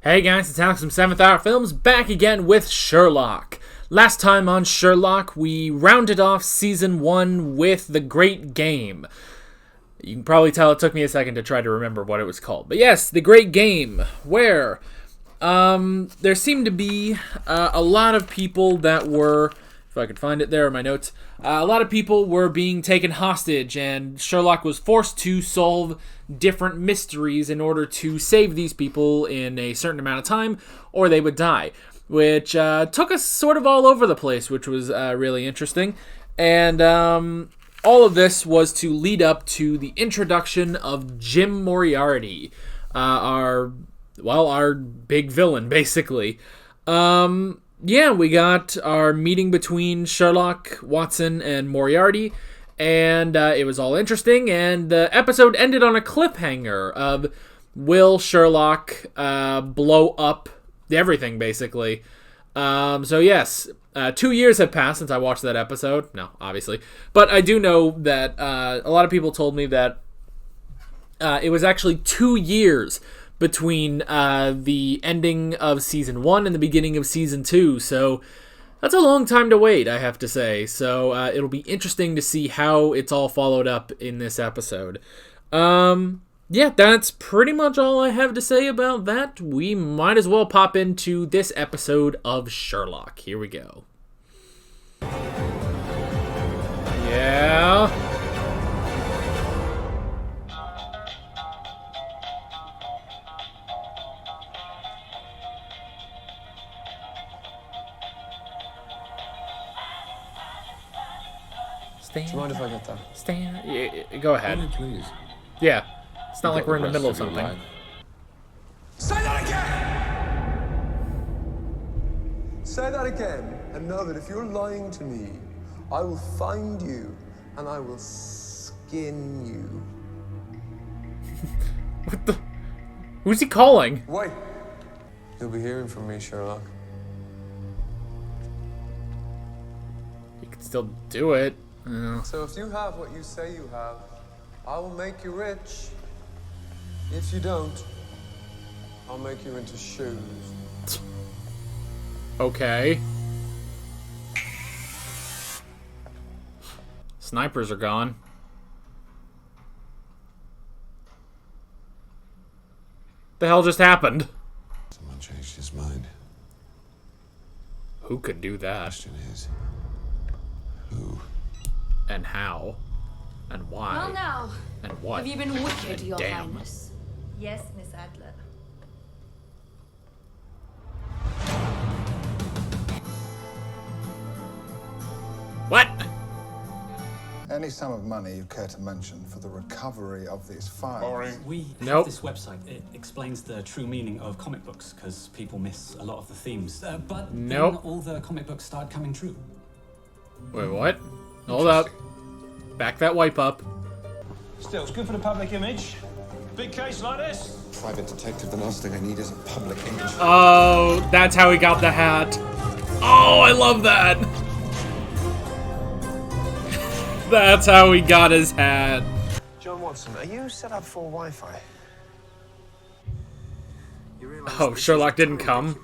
Hey guys, it's Alex from 7th Hour Films, back again with Sherlock. Last time on Sherlock, we rounded off Season 1 with The Great Game. You can probably tell it took me a second to try to remember what it was called. But yes, The Great Game, where there seemed to be a lot of people that were, if I could find it there in my notes, a lot of people were being taken hostage, and Sherlock was forced to solve different mysteries in order to save these people in a certain amount of time, or they would die, which took us sort of all over the place, which was really interesting. And all of this was to lead up to the introduction of Jim Moriarty, our big villain, basically. Yeah, we got our meeting between Sherlock, Watson, and Moriarty, and it was all interesting, and the episode ended on a cliffhanger of will Sherlock blow up everything, basically. So yes, 2 years have passed since I watched that episode. No, obviously. But I do know that a lot of people told me that it was actually 2 years between the ending of Season 1 and the beginning of Season 2, so that's a long time to wait, I have to say. So it'll be interesting to see how it's all followed up in this episode. Yeah, that's pretty much all I have to say about that. We might as well pop into this episode of Sherlock. Here we go. Yeah. Do you mind if I get that? Yeah, go ahead. Oh, please. Yeah. It's not like we're in the middle of something. Say that again! Say that again, and know that if you're lying to me, I will find you, and I will skin you. What the? Who's he calling? Wait. You'll be hearing from me, Sherlock. You can still do it. So if you have what you say you have, I will make you rich. If you don't, I'll make you into shoes. Okay. Snipers are gone. The hell just happened? Someone changed his mind. Who could do that? Question is, who? And how? And why? Well now, and what? have you been wicked, Your Damn. Highness? Yes, Miss Adler. What? Any sum of money you care to mention for the recovery of these files? We have Nope. this website. It explains the true meaning of comic books because people miss a lot of the themes. But Nope. then all the comic books start coming true. Wait, what? Hold up. Back that wipe up. Still, it's good for the public image. Big case like this. Private detective, the last thing I need is a public image. Oh, that's how he got the hat. Oh, I love that. That's how he got his hat. John Watson, are you set up for Wi-Fi? Oh, Sherlock didn't come.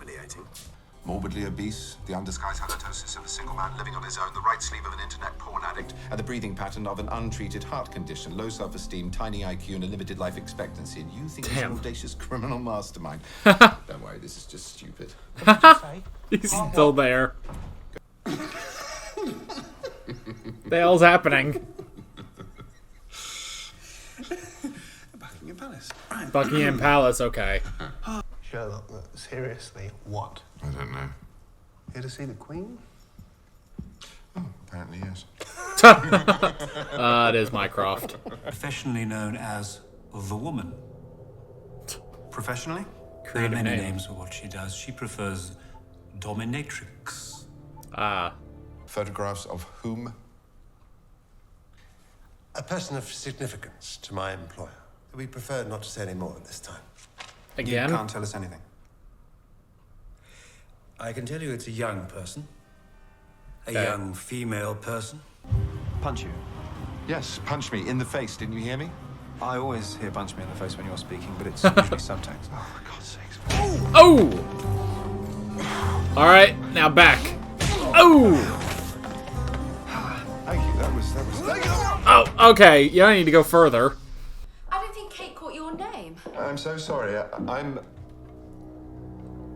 Morbidly obese, the undisguised halitosis of a single man living on his own, the right sleeve of an internet porn addict, and the breathing pattern of an untreated heart condition, low self-esteem, tiny IQ, and a limited life expectancy. And you think he's an audacious criminal mastermind. Don't worry, this is just stupid. He's still there. The hell's happening? Buckingham Palace. Buckingham Palace, okay. Sherlock, seriously, what? I don't know. Here to see the Queen? Oh, apparently yes. It is Mycroft. Professionally known as the Woman. Professionally? Creative there are many name. names for what she does. She prefers dominatrix. Ah. Photographs of whom? A person of significance to my employer. We prefer not to say any more at this time. Again? You can't tell us anything. I can tell you it's a young person. A young female person. Punch you. Yes, punch me in the face, didn't you hear me? I always hear punch me in the face when you're speaking, but it's usually subtext. Oh, for God's sakes. Oh! Alright, now back. Oh! Thank you, that was... Oh, okay. You don't need to go further. I don't think Kate caught your name. I'm so sorry. I'm...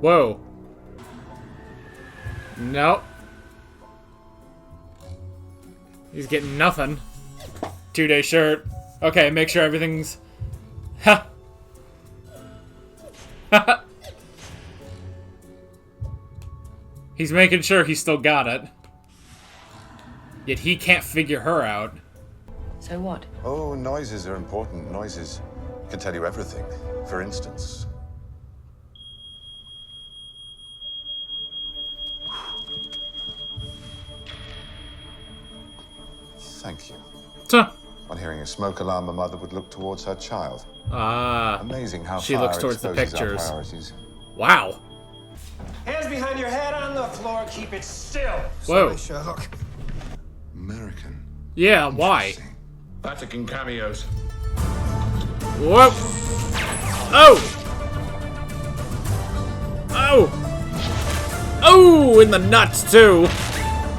Whoa. Nope. He's getting nothing. 2-day shirt. Okay, make sure everything's... Ha! He's making sure he still got it. Yet he can't figure her out. So what? Oh, noises are important. Noises can tell you everything. For instance... Thank you. Tuh. On hearing a smoke alarm, a mother would look towards her child. Ah. Amazing how She fire looks towards the exposes our pictures. priorities. Wow. Hands behind your head on the floor. Keep it still. Whoa. Sherlock. American. Yeah, why? Interesting. Vatican cameos. Whoa. Oh! Oh! Oh! In the nuts, too!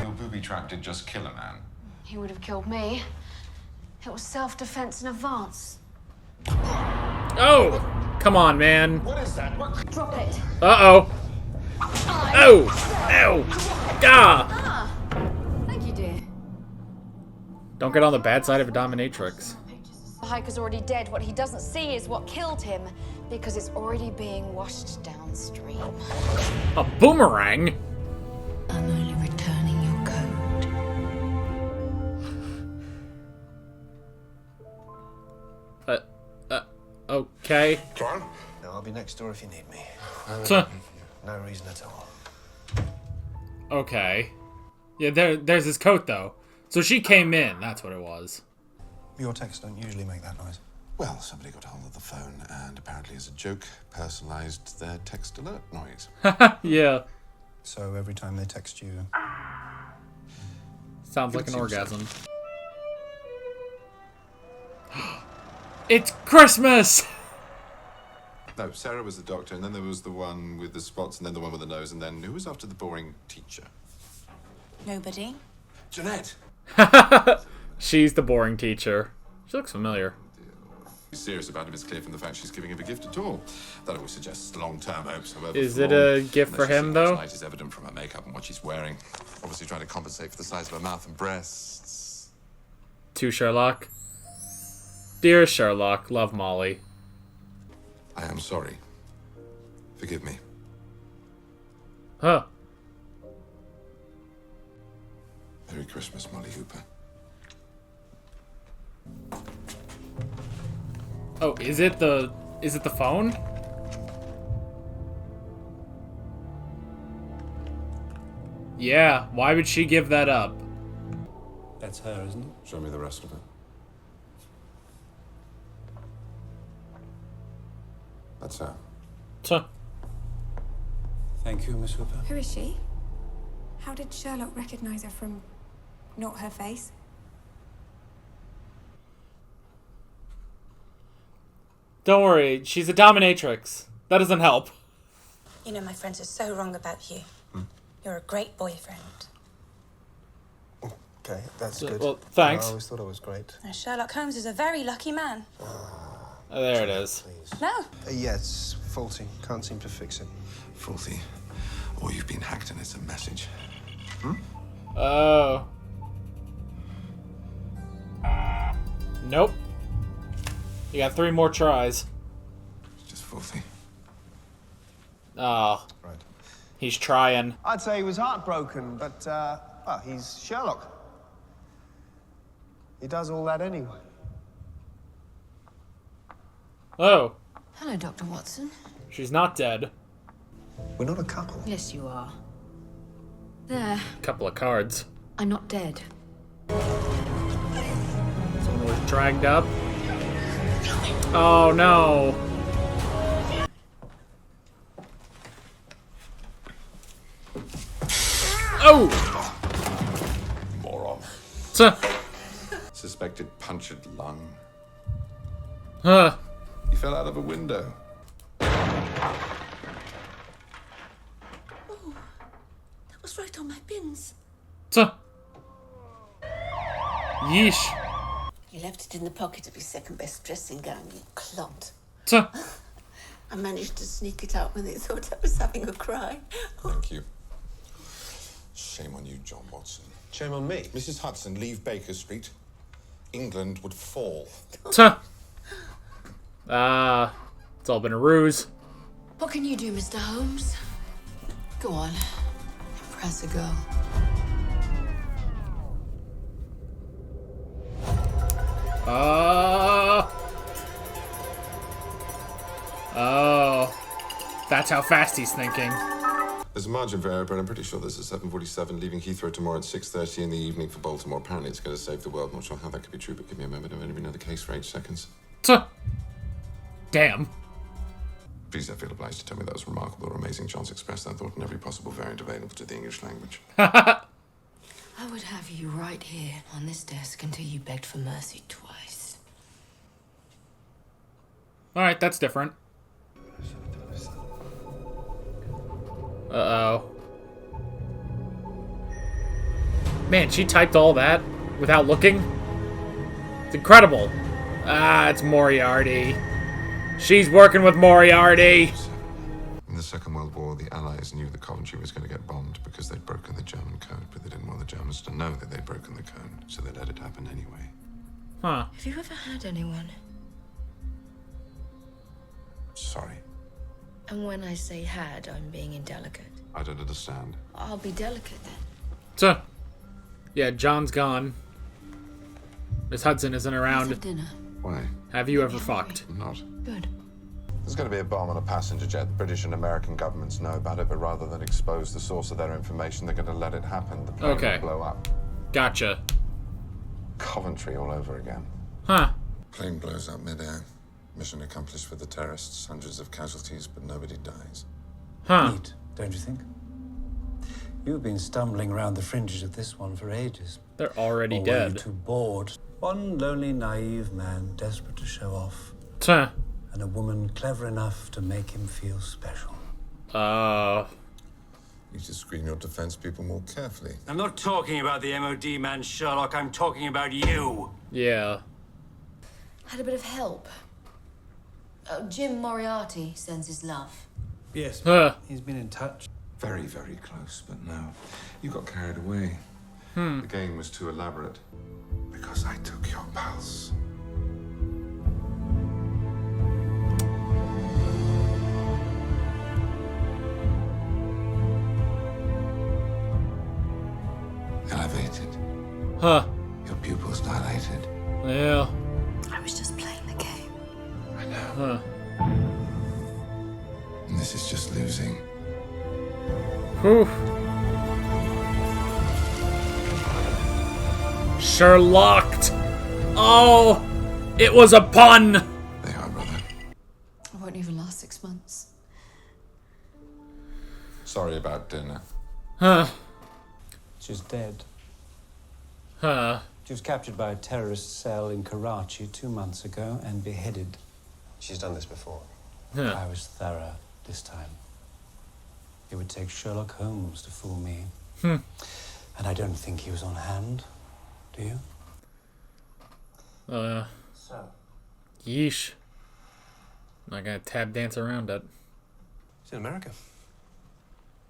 Your booby trap did just kill a man. He would have killed me. It was self-defense in advance. Oh! Come on, man. What is that? What? Drop it. Uh-oh. Oh! Ow! Gah! Ah. Thank you, dear. Don't get on the bad side of a dominatrix. The hiker's already dead. What he doesn't see is what killed him, because it's already being washed downstream. A boomerang? I'm only returning your code. Okay. No, I'll be next door if you need me. Tuh. No reason at all. Okay. Yeah, there's his coat, though. So she came in, that's what it was. Your texts don't usually make that noise. Well, somebody got hold of the phone and apparently as a joke personalized their text alert noise. Yeah. So every time they text you... Sounds like an orgasm. It's Christmas! No, Sarah was the doctor, and then there was the one with the spots, and then the one with the nose, and then who was after the boring teacher? Nobody. Jeanette! She's the boring teacher. She looks familiar. She's serious about him. It's clear from the fact she's giving him a gift at all. That always suggests long-term hopes. However, Is it a gift for him, though? Tonight is evident from her makeup and what she's wearing. Obviously trying to compensate for the size of her mouth and breasts. To Sherlock. Dear Sherlock, love Molly. I am sorry. Forgive me. Huh. Merry Christmas, Molly Hooper. Oh, is it the phone? Yeah, why would she give that up? That's her, isn't it? Show me the rest of it. That's her. Tuh. Thank you, Miss Hooper. Who is she? How did Sherlock recognize her from not her face? Don't worry, she's a dominatrix. That doesn't help. You know, my friends are so wrong about you. You're a great boyfriend. Okay, that's good. Well, thanks. I always thought I was great. Now, Sherlock Holmes is a very lucky man. Oh, there it is. Please. No. Yeah, it's faulty. Can't seem to fix it. Faulty. Or you've been hacked and it's a message. Oh. Nope. You got 3 more tries. It's just faulty. Oh. Right. He's trying. I'd say he was heartbroken, but, well, he's Sherlock. He does all that anyway. Oh. Hello, Dr. Watson. She's not dead. We're not a couple. Yes, you are. There. Couple of cards. I'm not dead. Someone was dragged up. Oh no. Oh! Moron. Tuh. Suspected punctured lung. Huh. He fell out of a window. That was right on my pins. Tuh. Yeesh. You left it in the pocket of your second-best dressing gown, you clod. Tuh. I managed to sneak it out when they thought I was having a cry. Thank you. Shame on you, John Watson. Shame on me. Mrs. Hudson, leave Baker Street. England would fall. Tuh. It's all been a ruse. What can you do, Mr. Holmes? Go on. Impress a girl. Oh. That's how fast he's thinking. There's a margin for error, but I'm pretty sure there's a 7:47 leaving Heathrow tomorrow at 6:30 in the evening for Baltimore. Apparently it's going to save the world. Not sure how that could be true, but give me a moment. I've only been on the case for 8 seconds. Tuh. Damn. Please don't feel obliged to tell me that was remarkable or amazing. Chance expressed that thought in every possible variant available to the English language. I would have you right here on this desk until you begged for mercy twice. Alright, that's different. Uh-oh. Man, she typed all that without looking? It's incredible. Ah, it's Moriarty. She's working with Moriarty. In the Second World War, the Allies knew that Coventry was going to get bombed because they'd broken the German code, but they didn't want the Germans to know that they'd broken the code, so they let it happen anyway. Huh. Have you ever had anyone? Sorry. And when I say had, I'm being indelicate. I don't understand. I'll be delicate then. So, yeah, John's gone. Miss Hudson isn't Let's around. have dinner. Why? Have you ever fucked? Not. Good. There's going to be a bomb on a passenger jet. The British and American governments know about it, but rather than expose the source of their information, they're going to let it happen. The plane Okay. will blow up. Gotcha. Coventry all over again. Huh. Plane blows up midair. Mission accomplished for the terrorists. Hundreds of casualties, but nobody dies. Huh. Neat, don't you think? You've been stumbling around the fringes of this one for ages. They're already Or were dead. you too bored? One lonely, naive man desperate to show off. Tuh. And a woman clever enough to make him feel special. You should screen your defense people more carefully. I'm not talking about the MOD man, Sherlock. I'm talking about you. Yeah. Had a bit of help. Jim Moriarty sends his love. Yes, Huh. he's been in touch. Very, very close, but no. You got carried away. The game was too elaborate. Because I took your pulse. Elevated. Huh. Your pupils dilated. Yeah. I was just playing the game. I know. Huh. And this is just losing. Whew. Sherlocked. Oh, it was a pun. They are, brother. I won't even last 6 months. Sorry about dinner. Huh. She's dead. Huh. She was captured by a terrorist cell in Karachi 2 months ago and beheaded. She's done this before. Huh. I was thorough this time. It would take Sherlock Holmes to fool me. And I don't think he was on hand. Do you? So? Yeesh. Not gonna tab dance around it. She's in America.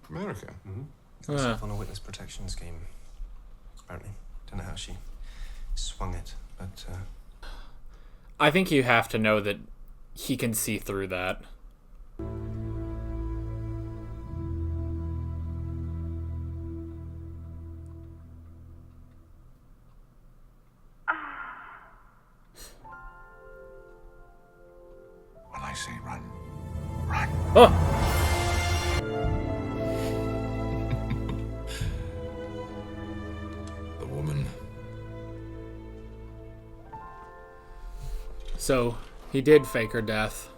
America? Got herself on a witness protection scheme. Apparently. Don't know how she swung it, but I think you have to know that he can see through that. When I say run, run. Oh. The woman. So, he did fake her death.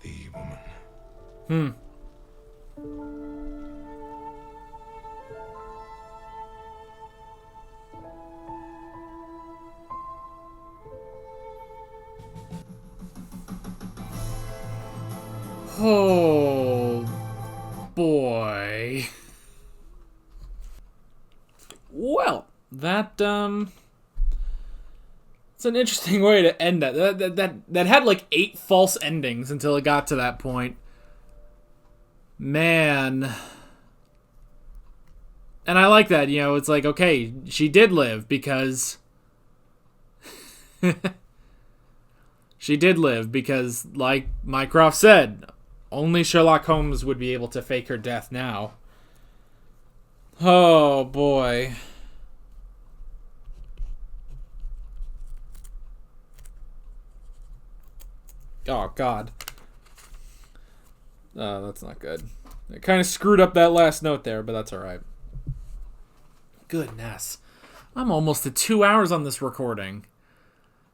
The woman. Oh, boy. Well, that, it's an interesting way to end that. That had like 8 false endings until it got to that point. Man. And I like that, it's like, okay, she did live because... she did live because, like Mycroft said, only Sherlock Holmes would be able to fake her death now. Oh, boy. Oh, God. Oh, that's not good. It kind of screwed up that last note there, but that's alright. Goodness. I'm almost at 2 hours on this recording.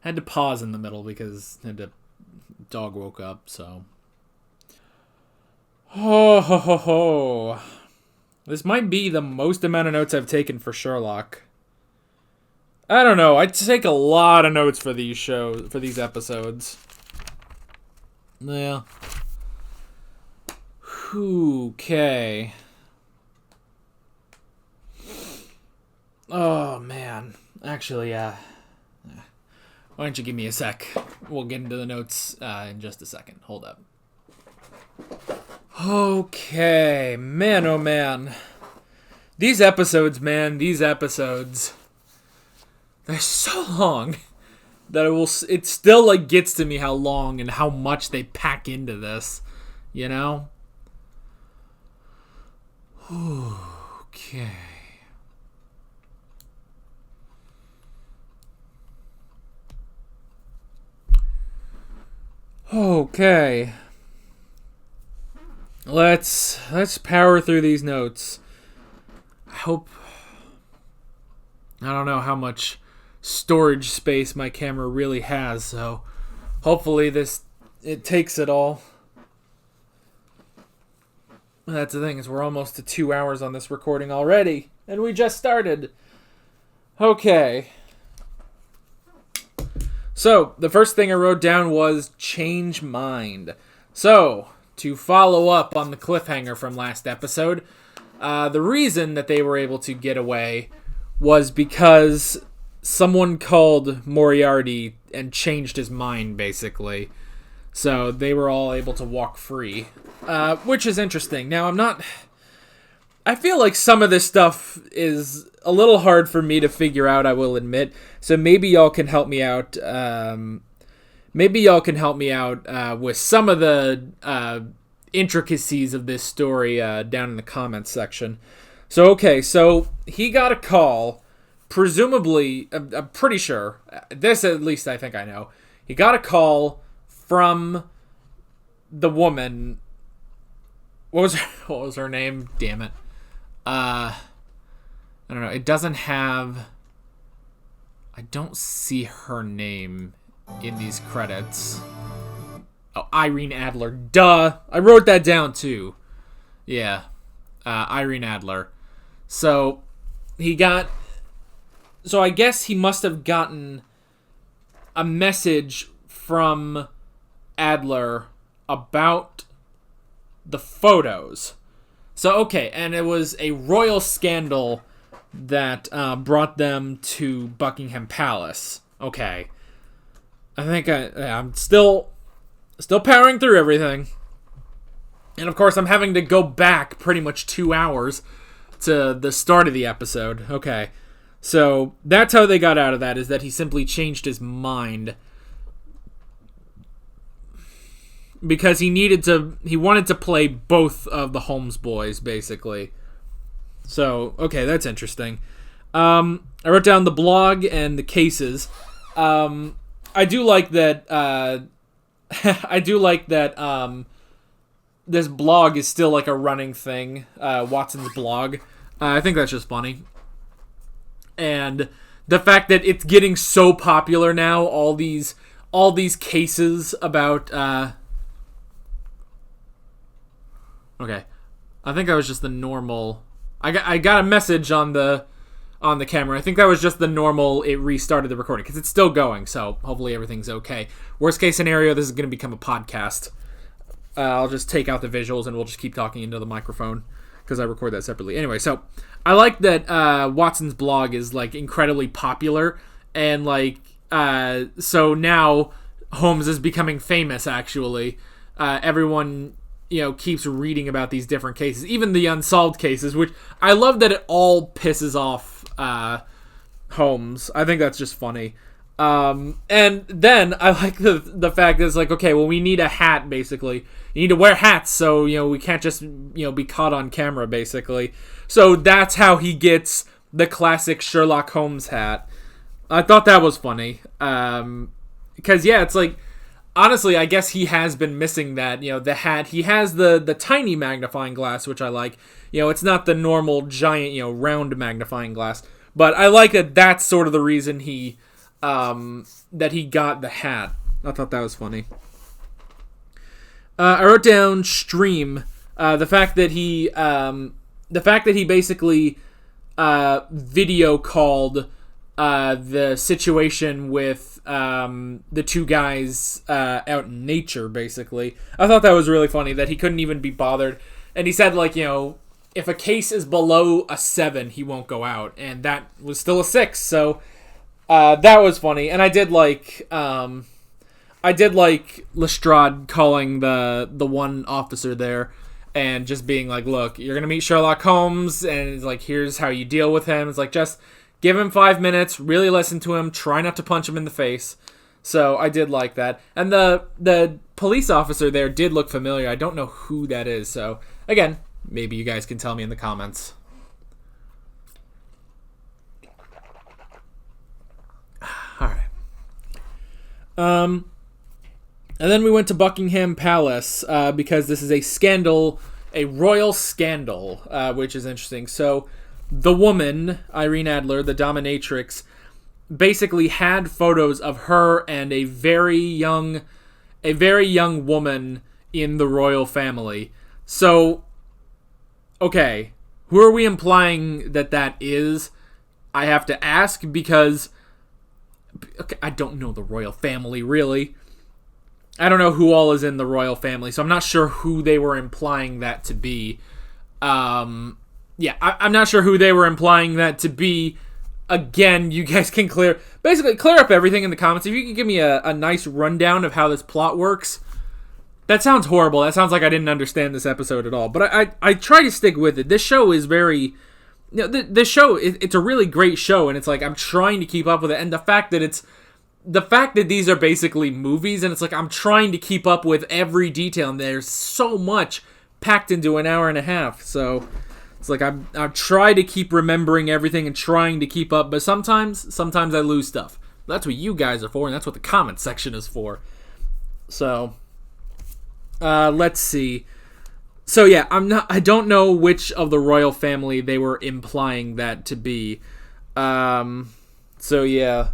Had to pause in the middle because dog woke up, so. Oh, ho, ho, ho. This might be the most amount of notes I've taken for Sherlock. I don't know. I take a lot of notes for these episodes. Yeah. Okay. Oh, man. Actually, why don't you give me a sec? We'll get into the notes in just a second. Hold up. Okay. Man, oh, man. These episodes, they're so long that it still, like, gets to me how long and how much they pack into this, Okay. Okay. Let's power through these notes. I don't know how much storage space my camera really has, so hopefully it takes it all. That's the thing, is we're almost to 2 hours on this recording already, and we just started. Okay. So, the first thing I wrote down was change mind. So, to follow up on the cliffhanger from last episode, the reason that they were able to get away was because someone called Moriarty and changed his mind, basically. So, they were all able to walk free, which is interesting. Now, I feel like some of this stuff is a little hard for me to figure out, I will admit. So maybe y'all can help me out. With some of the intricacies of this story down in the comments section. So, okay, so he got a call, presumably, I'm pretty sure, this at least I think I know. He got a call from the woman. What was her name? Damn it. I don't know. It doesn't have... I don't see her name in these credits. Oh, Irene Adler. Duh! I wrote that down, too. Yeah. Irene Adler. So, So, I guess he must have gotten a message from Adler about the photos. So, okay, and it was a royal scandal that brought them to Buckingham Palace. Okay. I think I'm still powering through everything. And of course, I'm having to go back pretty much 2 hours to the start of the episode. Okay. So, that's how they got out of that, is that he simply changed his mind. Because he wanted to play both of the Holmes boys, basically. So, okay, that's interesting. I wrote down the blog and the cases. I do like that, this blog is still like a running thing, Watson's blog. I think that's just funny. And the fact that it's getting so popular now, all these cases about, okay. I think that was just the normal. I got a message on the camera. I think that was just the normal. It restarted the recording because it's still going. So hopefully everything's okay. Worst case scenario, this is going to become a podcast. I'll just take out the visuals and we'll just keep talking into the microphone because I record that separately. Anyway, so I like that Watson's blog is like incredibly popular, and like so now Holmes is becoming famous. Actually, everyone keeps reading about these different cases, even the unsolved cases, which I love that it all pisses off Holmes. I think that's just funny. And then I like the fact that it's like, okay, well, we need a hat, basically. You need to wear hats, so, we can't just, be caught on camera, basically. So that's how he gets the classic Sherlock Holmes hat. I thought that was funny. Because, yeah, it's like, honestly, I guess he has been missing that, the hat. He has the tiny magnifying glass, which I like. It's not the normal giant, round magnifying glass. But I like that that's sort of the reason that he got the hat. I thought that was funny. I wrote down stream. The fact that he basically video called the situation with the two guys out in nature. Basically, I thought that was really funny that he couldn't even be bothered, and he said like if a case is below a 7, he won't go out, and that was still a 6. So. That was funny, and I did like Lestrade calling the one officer there, and just being like, "Look, you're gonna meet Sherlock Holmes, and it's like, here's how you deal with him. It's like just give him 5 minutes, really listen to him, try not to punch him in the face." So I did like that, and the police officer there did look familiar. I don't know who that is, so again, maybe you guys can tell me in the comments. And then we went to Buckingham Palace because this is a scandal, a royal scandal, which is interesting. So the woman, Irene Adler, the dominatrix, basically had photos of her and a very young woman in the royal family. So, okay, who are we implying that is? I have to ask because... Okay, I don't know the royal family, really. I don't know who all is in the royal family, so I'm not sure who they were implying that to be. I'm not sure who they were implying that to be. Again, you guys can clear up everything in the comments. If you can give me a nice rundown of how this plot works. That sounds horrible. That sounds like I didn't understand this episode at all. But I try to stick with it. This show is very... this show, it's a really great show, and it's like I'm trying to keep up with it, and the fact that these are basically movies, and it's like I'm trying to keep up with every detail, and there's so much packed into an hour and a half, so it's like I try to keep remembering everything and trying to keep up, but sometimes I lose stuff. That's what you guys are for, and that's what the comment section is for. So, let's see. So yeah, I don't know which of the royal family they were implying that to be. So yeah.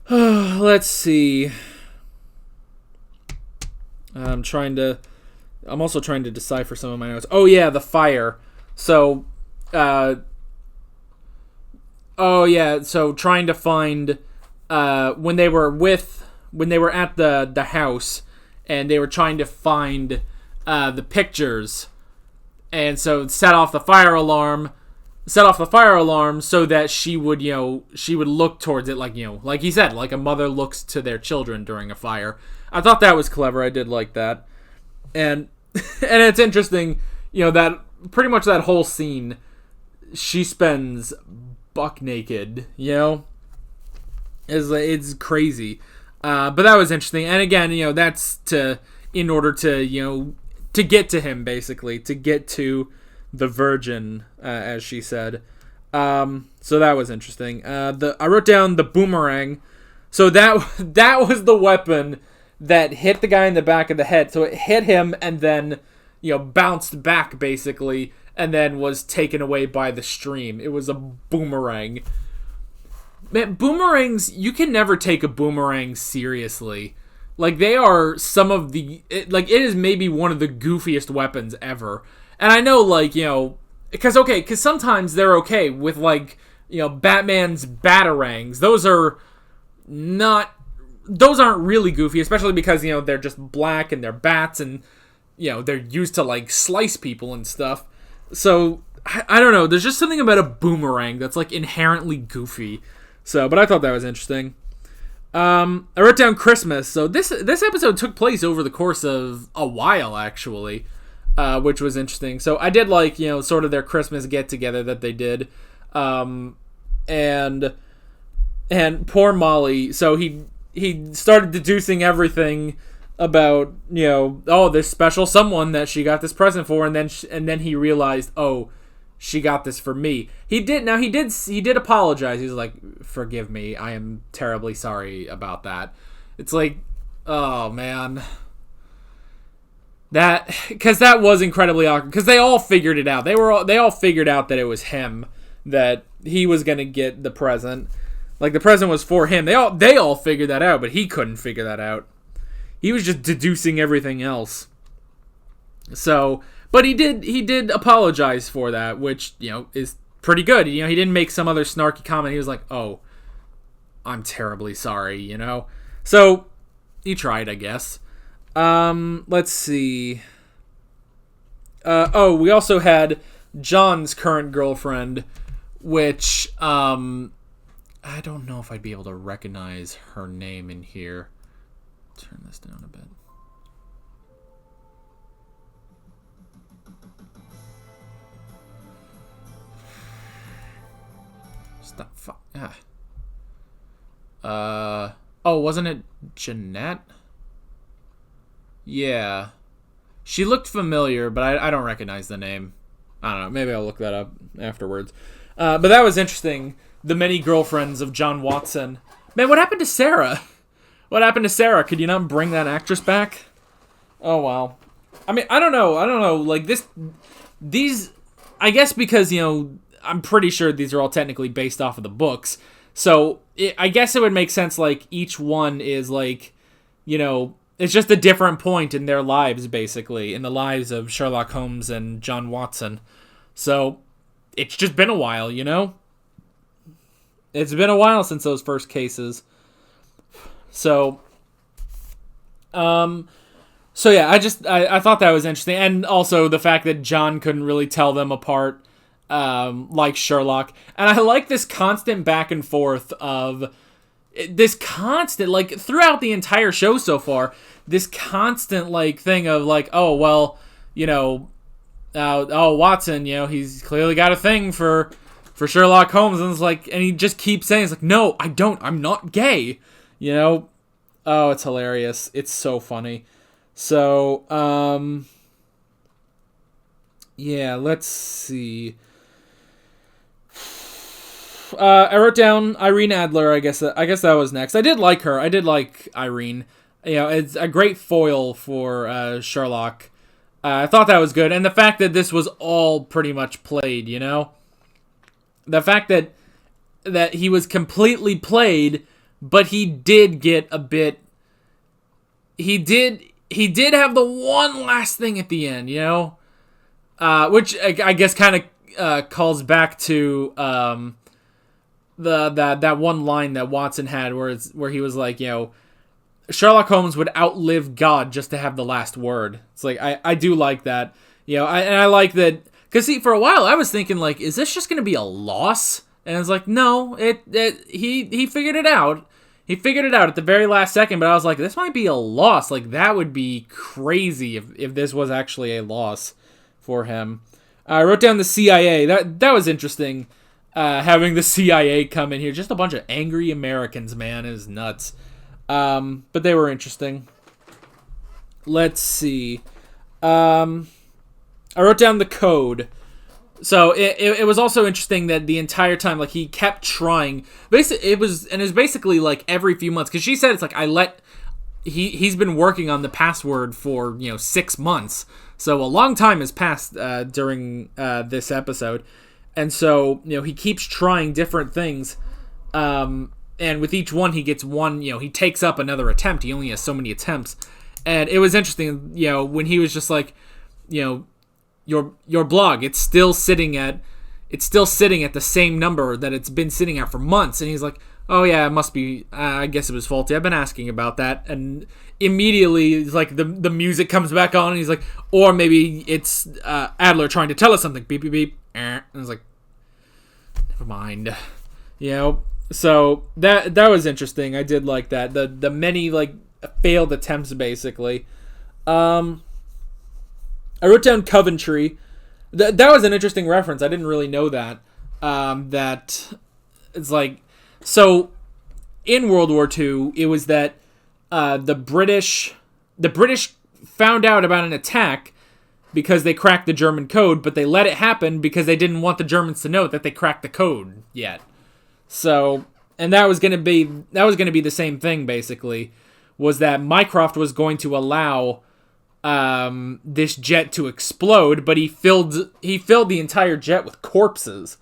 Let's see. I'm also trying to decipher some of my notes. Oh yeah, the fire. So so trying to find when they were at the house, and they were trying to find the pictures, and so set off the fire alarm so that she would look towards it, like he said, like a mother looks to their children during a fire. I thought that was clever. I did like that, and it's interesting, that pretty much that whole scene, she spends buck naked, it's crazy. But that was interesting, and again, that's in order to get to him, basically, to get to the Virgin, as she said. So that was interesting. I wrote down the boomerang. So that was the weapon that hit the guy in the back of the head. So it hit him and then, bounced back, basically, and then was taken away by the stream. It was a boomerang. Man, boomerangs, you can never take a boomerang seriously. Like, they are some of the... it is maybe one of the goofiest weapons ever. And I know, because sometimes they're okay with, Batman's batarangs. Those are not those aren't really goofy, especially because, they're just black and they're bats and, they're used to, like, slice people and stuff. So, I don't know. There's just something about a boomerang that's, like, inherently goofy. So, but I thought that was interesting. I wrote down Christmas. So this episode took place over the course of a while, actually, which was interesting. So I did like, sort of their Christmas get-together that they did. And poor Molly, so he started deducing everything about, this special someone that she got this present for, and then he realized, she got this for me. He did apologize. He's like, forgive me, I am terribly sorry about that. It's like, oh man. Because that was incredibly awkward, because they all figured it out. They all figured out that it was him, that he was going to get the present. Like, the present was for him. They all figured that out, but he couldn't figure that out. He was just deducing everything else. So, but he did apologize for that, which, is pretty good. He didn't make some other snarky comment. He was like, oh, I'm terribly sorry, So, he tried, I guess. Let's see. We also had John's current girlfriend, which, I don't know if I'd be able to recognize her name in here. Turn this down a bit. Stop. Wasn't it Jeanette? Yeah. She looked familiar, but I don't recognize the name. I don't know. Maybe I'll look that up afterwards. But that was interesting. The many girlfriends of John Watson. Man, what happened to Sarah? What happened to Sarah? Could you not bring that actress back? Oh, wow. I mean, I don't know. Like, these, I guess because, I'm pretty sure these are all technically based off of the books. So, I guess it would make sense, like, each one is, like, it's just a different point in their lives, basically, in the lives of Sherlock Holmes and John Watson. So, it's just been a while, It's been a while since those first cases. So yeah, I thought that was interesting. And also the fact that John couldn't really tell them apart, like Sherlock. And I like this constant back and forth of this constant, like, throughout the entire show so far, this constant, like, thing of, like, oh, well, Watson, he's clearly got a thing for Sherlock Holmes, and it's like, and he just keeps saying, it's like, no, I don't, I'm not gay, Oh, it's hilarious. It's so funny. So, yeah, let's see. I wrote down Irene Adler. I guess that was next. I did like her. I did like Irene. It's a great foil for Sherlock. I thought that was good, and the fact that this was all pretty much played. The fact that he was completely played, but he did get a bit. He did have the one last thing at the end, which I guess kind of calls back to that one line that Watson had, where he was like, Sherlock Holmes would outlive God just to have the last word. It's like I do like that, I like that, because see, for a while I was thinking, like, is this just gonna be a loss? And it's like, no, he figured it out. He figured it out at the very last second, but I was like, this might be a loss. Like, that would be crazy if this was actually a loss for him. I wrote down the CIA. That was interesting, having the CIA come in here. Just a bunch of angry Americans, man. It was nuts. But they were interesting. Let's see. I wrote down the code. So it was also interesting that the entire time, like, he kept trying. Basically, it was basically like every few months, because she said it's like he's been working on the password for 6 months, so a long time has passed during this episode, and so he keeps trying different things, and with each one he gets one. He takes up another attempt. He only has so many attempts, and it was interesting. When he was just like, Your blog, it's still sitting at the same number that it's been sitting at for months. And he's like, oh yeah, it must be, I guess it was faulty. I've been asking about that. And immediately, it's like the music comes back on, and he's like, or maybe it's Adler trying to tell us something. Beep, beep, beep. And it's like, never mind. You know? So that was interesting. I did like that. The many, like, failed attempts, basically. I wrote down Coventry. That was an interesting reference. I didn't really know that. That it's like, so in World War II, it was that the British found out about an attack because they cracked the German code, but they let it happen because they didn't want the Germans to know that they cracked the code yet. So, and that was gonna be the same thing, basically, was that Mycroft was going to allow this jet to explode, but he filled the entire jet with corpses.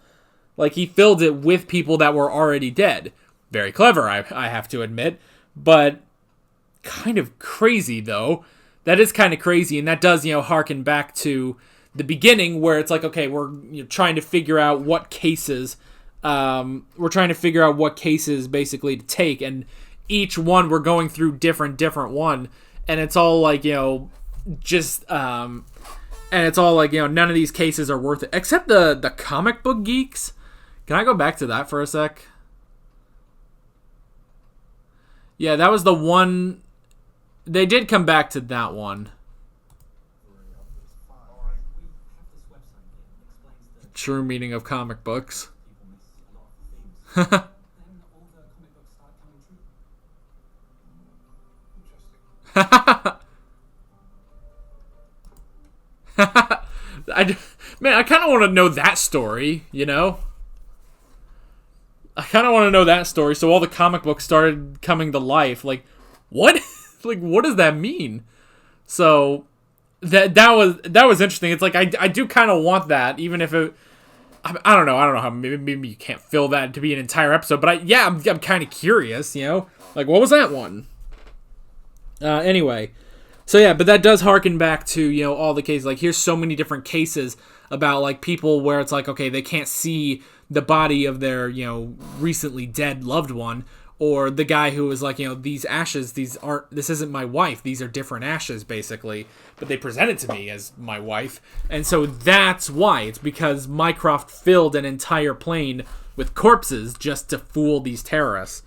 Like, he filled it with people that were already dead. Very clever, I have to admit, but kind of crazy, though. That is kind of crazy, and that does, harken back to the beginning, where it's like, okay, we're trying to figure out what cases, basically to take, and each one we're going through different one, and it's all like, and it's all like, none of these cases are worth it, except the comic book geeks. Can I go back to that for a sec? Yeah, that was the one. They did come back to that one. True meaning of comic books. I kind of want to know that story, I kind of want to know that story. So all the comic books started coming to life. Like, what? Like, what does that mean? So that was interesting. It's like I do kind of want that, even if it. I don't know how maybe you can't fill that to be an entire episode, but I'm kind of curious. Like, what was that one? Anyway, so yeah, but that does harken back to all the cases. Like, here's so many different cases about like people where it's like, okay, they can't see the body of their recently dead loved one, or the guy who was like, these ashes, this isn't my wife, these are different ashes, basically, but they presented to me as my wife. And so that's why. It's because Mycroft filled an entire plane with corpses just to fool these terrorists.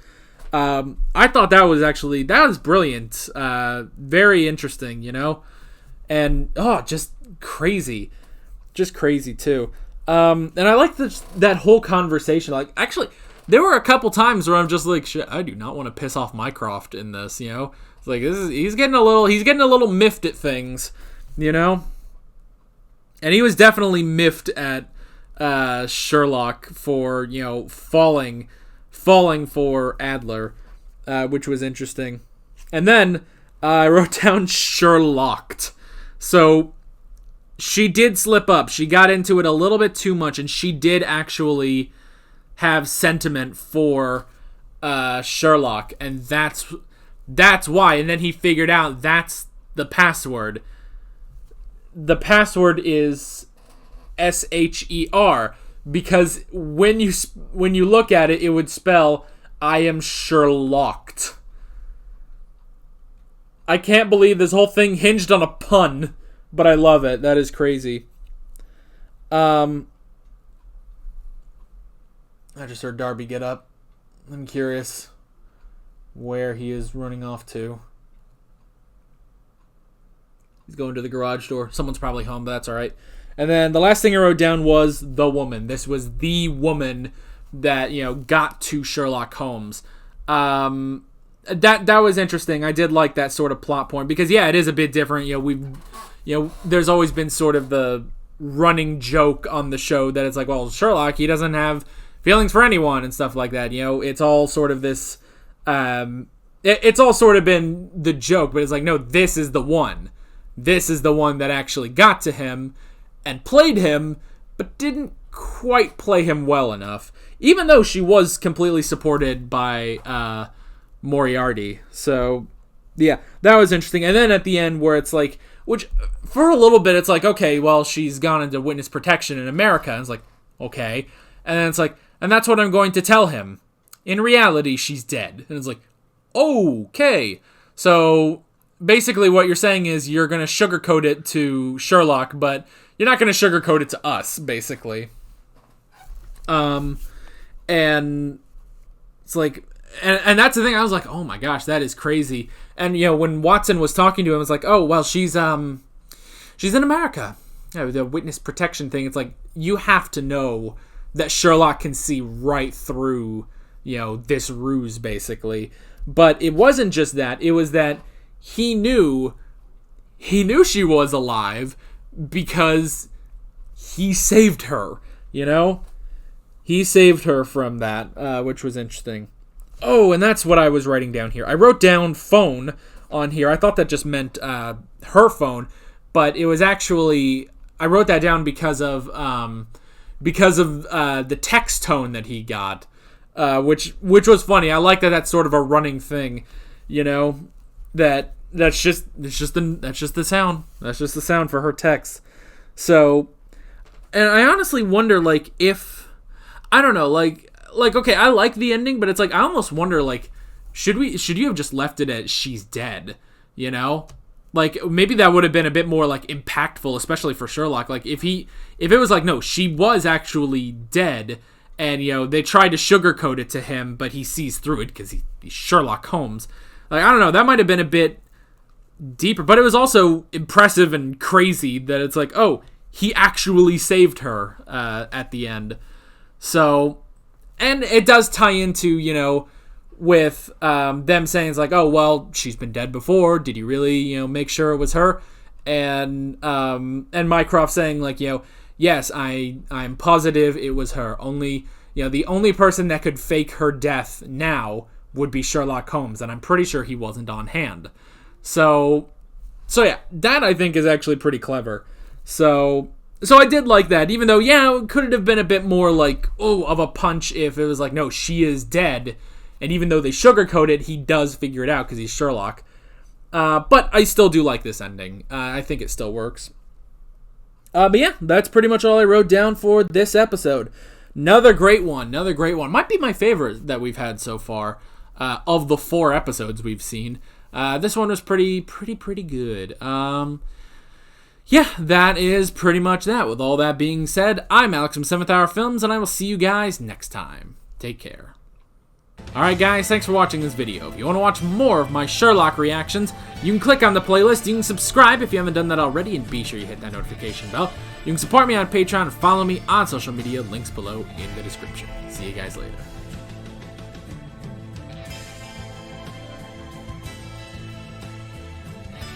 I thought that was brilliant. Very interesting, and just crazy too. And I like that whole conversation. Like, actually, there were a couple times where I'm just like, shit, I do not want to piss off Mycroft in this, It's like, he's getting a little miffed at things, And he was definitely miffed at Sherlock for, falling for Adler, which was interesting. And then I wrote down Sherlocked. So she did slip up. She got into it a little bit too much, and she did actually have sentiment for Sherlock, and that's why. And then he figured out that's the password. The password is SHER, because when you look at it, it would spell I am Sherlocked. I can't believe this whole thing hinged on a pun, but I love it. That is crazy. I just heard Darby get up. I'm curious where he is running off to. He's going to the garage door. Someone's probably home, but that's all right. And then the last thing I wrote down was the woman. This was the woman that, got to Sherlock Holmes. That was interesting. I did like that sort of plot point because, yeah, it is a bit different. There's always been sort of the running joke on the show that it's like, well, Sherlock, he doesn't have feelings for anyone and stuff like that. It's all sort of this. It's all sort of been the joke, but it's like, no, this is the one. This is the one that actually got to him and played him, but didn't quite play him well enough. Even though she was completely supported by Moriarty. So, yeah, that was interesting. And then at the end where it's like, which for a little bit it's like, okay, well, she's gone into witness protection in America. And it's like, okay. And then it's like, and that's what I'm going to tell him. in reality, she's dead. And it's like, okay. So basically what you're saying is you're going to sugarcoat it to Sherlock, but you're not going to sugarcoat it to us, basically. And it's like, and that's the thing. I was like, oh my gosh, that is crazy. And, you know, when Watson was talking to him, it's like, oh, well, she's in America. You know, the witness protection thing. It's like, you have to know that Sherlock can see right through, you know, this ruse, basically. But it wasn't just that. It was that he knew she was alive because he saved her, you know? He saved her from that, which was interesting. Oh, and that's what I was writing down here. I wrote down phone on here. I thought that just meant her phone, but it was actually, I wrote that down because of the text tone that he got, which was funny. I like that that's sort of a running thing, you know, that's just the sound. That's just the sound for her text. So, and I honestly wonder, like, if, I don't know, like, okay, I like the ending, but it's like, I almost wonder, like, should you have just left it as she's dead, you know? Like, maybe that would have been a bit more, like, impactful, especially for Sherlock. Like, if it was like, no, she was actually dead, and, you know, they tried to sugarcoat it to him, but he sees through it because he's Sherlock Holmes. Like, I don't know, that might have been a bit deeper, but it was also impressive and crazy that it's like, oh, he actually saved her at the end. So, and it does tie into, you know, with them saying it's like, oh, well, she's been dead before. Did you really, you know, make sure it was her? And Mycroft saying, like, you know, yes, I'm positive it was her. Only, you know, the only person that could fake her death now would be Sherlock Holmes, and I'm pretty sure he wasn't on hand. So yeah, that I think is actually pretty clever. So I did like that, even though, yeah, it could have been a bit more like, oh, of a punch if it was like, no, she is dead. And even though they sugarcoat it, he does figure it out because he's Sherlock. But I still do like this ending. I think it still works. But yeah, that's pretty much all I wrote down for this episode. Another great one. Might be my favorite that we've had so far of the 4 episodes we've seen. This one was pretty good. Yeah, that is pretty much that. With all that being said, I'm Alex from 7th Hour Films, and I will see you guys next time. Take care. Alright guys, thanks for watching this video. If you want to watch more of my Sherlock reactions, you can click on the playlist, you can subscribe if you haven't done that already, and be sure you hit that notification bell. You can support me on Patreon and follow me on social media, links below in the description. See you guys later.